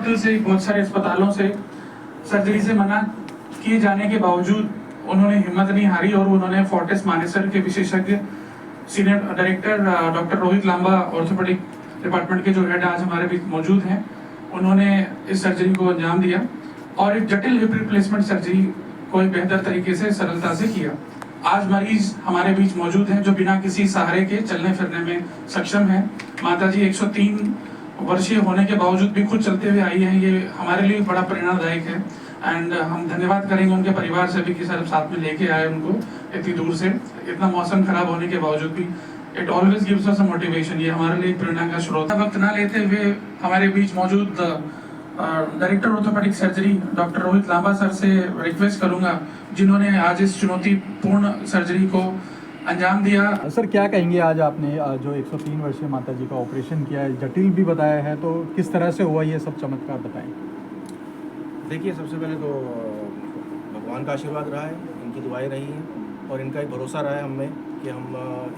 Hospital से, बहुत सारे अस्पतालों से सर्जरी से मना किए जाने के बावजूद उन्होंने हिम्मत नहीं हारी और उन्होंने फोर्टिस मानेसर के विशेषज्ञ senior director doctor Rohit Lamba, orthopaedic department के जो हेड आज हमारे बीच मौजूद हैं, उन्होंने इस सर्जरी को अंजाम दिया और एक जटिल हिप रिप्लेसमेंट सर्जरी को एक बेहतर तरीके से सरलता से किया। आज मरीज हमारे बीच मौजूद हैं जो बिना किसी सहारे के चलने फिरने में सक्षम है। माता जी 103 वर्षीय होने के बावजूद भी खुद चलते हुए आई हैं, ये हमारे लिए बड़ा प्रेरणादायक है। एंड हम धन्यवाद करेंगे उनके परिवार से भी कि सर साथ में लेके आए उनको इतनी दूर से, इतना मौसम खराब होने के बावजूद भी। It always gives us a motivation, ये हमारे लिए प्रेरणा का स्रोत है। वक्त ना लेते हुए हमारे बीच मौजूद director orthopaedic surgery doctor Rohit Lamba sir से रिक्वेस्ट करूंगा, जिन्होंने आज इस चुनौतीपूर्ण सर्जरी को अंजाम दिया। सर क्या कहेंगे, आज आपने जो 103 वर्षीय माता जी का ऑपरेशन किया है, जटिल भी बताया है, तो किस तरह से हुआ ये सब चमत्कार बताएं। देखिए, सबसे पहले तो भगवान का आशीर्वाद रहा है, इनकी दुआएं रही हैं और इनका एक भरोसा रहा है हमें कि हम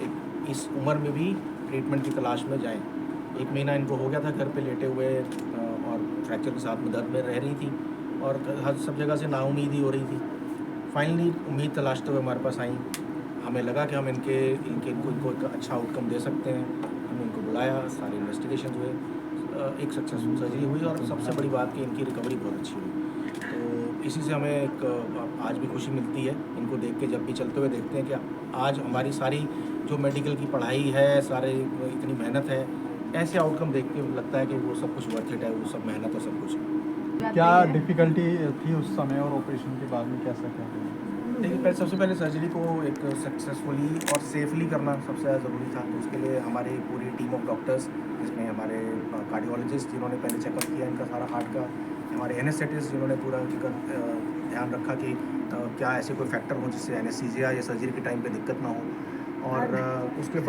एक इस उम्र में भी ट्रीटमेंट की तलाश में जाएं। 1 महीना इनको हो गया था घर पे लेटे हुए और फ्रैक्चर के साथ में दर्द में रह रही थी और हर सब जगह से नाउम्मीद ही हो रही थी। फाइनली उम्मीद तलाशते हुए हमारे पास आई, हमें लगा कि हम इनको एक अच्छा आउटकम दे सकते हैं। हमने इनको बुलाया, सारे इन्वेस्टिगेशन हुए, एक सक्सेसफुल सर्जरी हुई और सबसे बड़ी बात कि इनकी रिकवरी बहुत अच्छी हुई। तो इसी से हमें एक आज भी खुशी मिलती है इनको देख के, जब भी चलते हुए देखते हैं कि आज हमारी सारी जो मेडिकल की पढ़ाई है, सारे इतनी मेहनत है, ऐसे आउटकम देख के लगता है कि वो सब कुछ वर्थ इट है, वो सब मेहनत और सब कुछ। क्या डिफ़िकल्टी थी उस समय और ऑपरेशन के बाद में कैसा क्या? देखिए, सबसे पहले सर्जरी को एक सक्सेसफुली और सेफली करना सबसे ज़्यादा ज़रूरी था। तो उसके लिए हमारी पूरी टीम ऑफ डॉक्टर्स, जिसमें हमारे कार्डियोलॉजिस्ट जिन्होंने पहले चेकअप किया इनका सारा हार्ट का, हमारे एनेस्थेटिस्ट जिन्होंने पूरा ध्यान रखा कि क्या ऐसे कोई फैक्टर हो जिससे एनेस्थीसिया या सर्जरी के टाइम पे दिक्कत ना हो। और उसके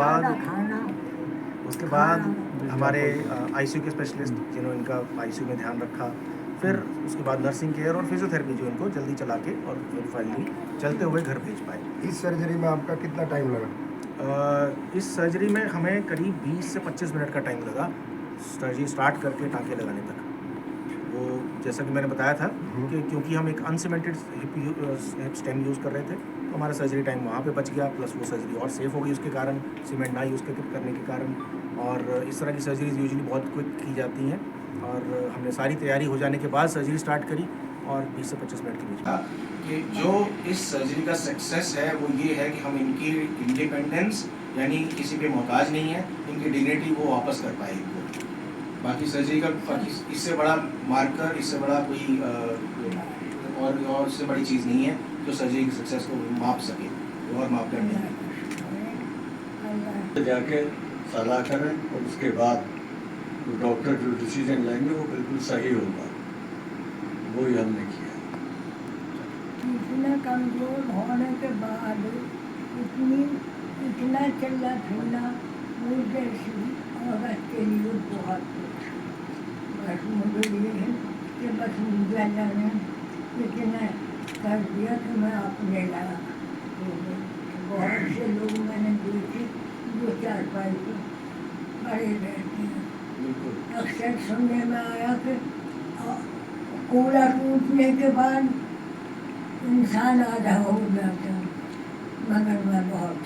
बाद हमारे आईसीयू के स्पेशलिस्ट जिन्होंने इनका आईसीयू में ध्यान रखा, फिर उसके बाद नर्सिंग केयर और फिजियोथेरेपी जो इनको जल्दी चला के और फिर फाइनली चलते हुए घर भेज पाए। इस सर्जरी में आपका कितना टाइम लगा? इस सर्जरी में हमें करीब 20 से 25 मिनट का टाइम लगा सर्जरी स्टार्ट करके टाँके लगाने तक। वो जैसा कि मैंने बताया था कि क्योंकि हम एक अनसीमेंटेड हिप स्टेम यूज़ कर रहे थे, तो हमारा सर्जरी टाइम वहाँ पे बच गया, प्लस वो सर्जरी और सेफ़ हो गई उसके कारण, सीमेंट ना यूज़ करने के कारण। और इस तरह की सर्जरीज यूजुअली बहुत क्विक की जाती हैं और हमने सारी तैयारी हो जाने के बाद सर्जरी स्टार्ट करी और 20 से 25 मिनट के बीच में। कि जो इस सर्जरी का सक्सेस है वो ये है कि हम इनकी इंडिपेंडेंस यानी किसी पे मोहताज नहीं है, इनकी डिग्निटी वो वापस कर पाए इनको। बाकी सर्जरी का इससे बड़ा मार्कर, इससे बड़ा कोई और इससे बड़ी चीज़ नहीं है जो सर्जरी की सक्सेस को माप सके, और मापदंड नहीं है। जाके सलाह करें और उसके बाद तो डॉक्टर जो डिसीजन लेंगे वो बिल्कुल सही होगा, वो ही हमने किया। इतना कमजोर होने के बाद इतना चलना फिरना मुझे औरत के लिए बहुत बस मुझे ये है कि बस मुझे ने इतना कर दिया कि मैं अपने लगा। बहुत से लोग मैंने देखे जो 4-5 खड़े रहते हैं। अक्सर सुनने में आया कि कूड़ा टूटने के बाद इंसान आधा हो जाता, मगर मैं बहुत